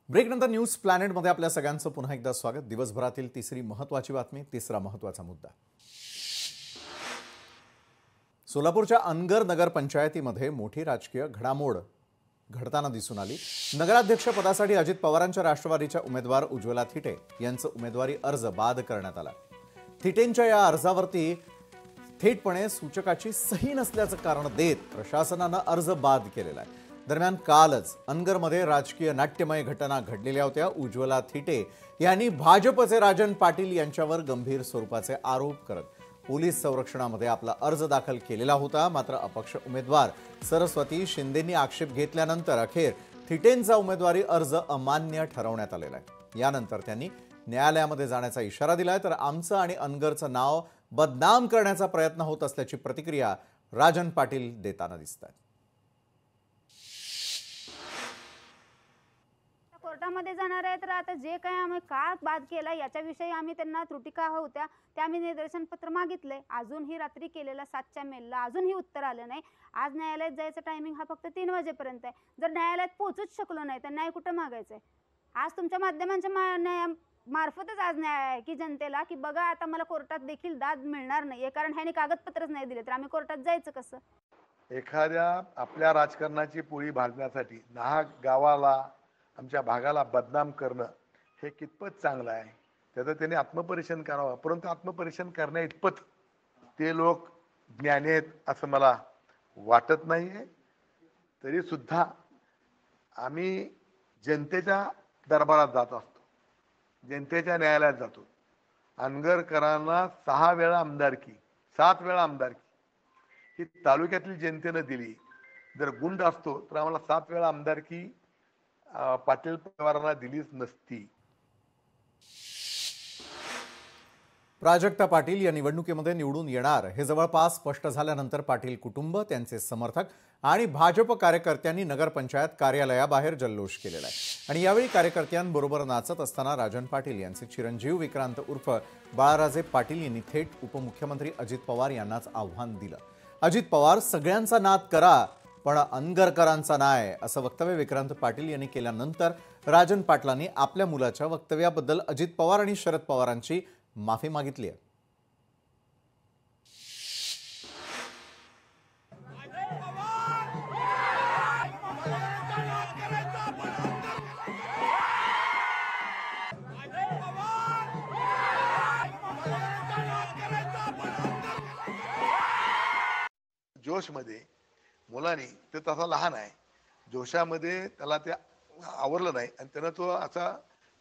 ब्रेकनंतर news प्लॅनेटमध्ये आपल्या सगळ्यांचं पुन्हा एकदा स्वागत। दिवसभरातील तिसरी महत्त्वाची बातमी, तिसरा महत्त्वाचा मुद्दा। सोलापूरच्या अनगर नगर पंचायतीमध्ये मोठी राजकीय घडामोड घडताना दिसून आली। नगराध्यक्ष पदासाठी अजित पवारांच्या राष्ट्रवादीच्या उमेदवार उज्ज्वला थिटे यांचा उमेदवारी अर्ज बाद करण्यात आला। थिटेंच्या या अर्जावरती थेटपणे सूचकाची सही नसल्याचं कारण देत प्रशासनाने अर्ज बाद केलेला आहे। दरम्यान कालच अनगरमध्ये राजकीय नाट्यमय घटना घडलेल्या होत्या। उज्ज्वला थिटे यांनी भाजपचे राजन पाटील यांच्यावर गंभीर स्वरूपाचे आरोप करत पोलीस संरक्षणामध्ये आपला अर्ज दाखल केलेला होता। मात्र अपक्ष उमेदवार सरस्वती शिंदेंनी आक्षेप घेतल्यानंतर अखेर थिटेंचा उमेदवारी अर्ज अमान्य ठरवण्यात आलेला आहे। यानंतर त्यांनी न्यायालयामध्ये जाण्याचा इशारा दिलाय। तर आमचं आणि अनगरचं नाव बदनाम करण्याचा प्रयत्न होत असल्याची प्रतिक्रिया राजन पाटील देताना दिसतात। कोर्टामध्ये जाणार आहे तर आता जे काही आम्ही का बाद केला याच्याविषयी आम्ही त्यांना त्रुटी का होत्या ते आम्ही निदर्शन पत्र मागितले। अजूनही रात्री केलेला 7च्या मेलला अजूनही उत्तर आलं नाही। आज न्यायालयात जायचं टायमिंग हा फक्त 3 वाजेपर्यंत आहे। जर न्यायालयात पोहोचूच शकलो नाही तर न्याय कुठं मागायचं आहे? आज तुमच्या माध्यमांच्या मार्फतच आज न्याय आहे की जनतेला की बघा आता मला कोर्टात देखील दाद मिळणार नाही, कारण ह्याने कागदपत्रच नाही दिले तर आम्ही कोर्टात जायचं कसं? एखाद्या आपल्या राजकारणाची पोळी भाजण्यासाठी नाहक गावाला आमच्या भागाला बदनाम करणं हे कितपत चांगलं आहे त्याचं त्यांनी आत्मपरीक्षण करावं। परंतु आत्मपरीक्षण करण्या इतपत ते लोक ज्ञानी आहेत असं मला वाटत नाहीये। तरी सुद्धा आम्ही जनतेच्या दरबारात जात असतो, जनतेच्या न्यायालयात जातो। अनगरकरांना 6 वेळा आमदारकी 7 वेळा आमदारकी ही तालुक्यातील जनतेने दिली। जर गुंड असतो तर आम्हाला 7 वेळा आमदारकी पाटील परिवारांना दिलीच नसती। प्राजक्ता पाटील या निवडणुकीमध्ये निवडून येणार हे जवळपास स्पष्ट झाल्यानंतर पाटील कुटुंब, त्यांचे समर्थक आणि भाजप कार्यकर्त्यांनी नगरपंचायत कार्यालयाबाहेर जल्लोष केलेला आहे। आणि यावेळी कार्यकर्त्यांबरोबर नाचत असताना राजन पाटील यांचे चिरंजीव विक्रांत उर्फ बाळाराजे पाटील यांनी थेट उपमुख्यमंत्री अजित पवार यांनाच आव्हान दिलं। अजित पवार सगळ्यांचा नाद करा पण अनगरकरांचा नाही, असं वक्तव्य विक्रांत पाटील यांनी केल्यानंतर राजन पाटलांनी आपल्या मुलाच्या वक्तव्याबद्दल अजित पवार आणि शरद पवारांची माफी मागितली आहे। जोशमध्ये मुलांनी ते तसा लहान आहे, जोशामध्ये त्याला ते आवरलं नाही आणि त्यानं तो असा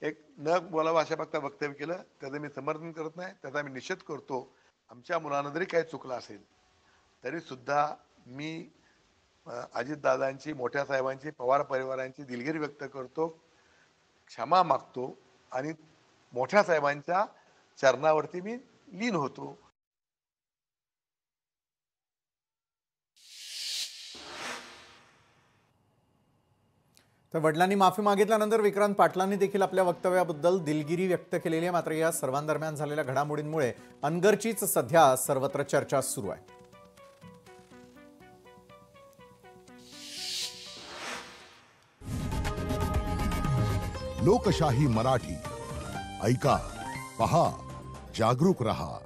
एक न बोलावा अशा बघता वक्तव्य केलं। त्याचं मी समर्थन करत नाही, त्याचा मी निषेध करतो। आमच्या मुलानं जरी काही चुकलं असेल तरी सुद्धा मी अजितदादांची, मोठ्या साहेबांची, पवार परिवारांची दिलगिरी व्यक्त करतो, क्षमा मागतो आणि मोठ्या साहेबांच्या चरणावरती मी लीन होतो। तर वडिलांनी माफी मागितल्यानंतर विक्रांत पाटलांनी देखील आपल्या वक्तव्याबद्दल दिलगिरी व्यक्त केलेली आहे। मात्र या सर्वांदरम्यान झालेल्या घडामोडींमुळे अनगरचीच सध्या सर्वत्र चर्चा सुरू आहे। लोकशाही मराठी ऐका, पहा, जागरूक रहा।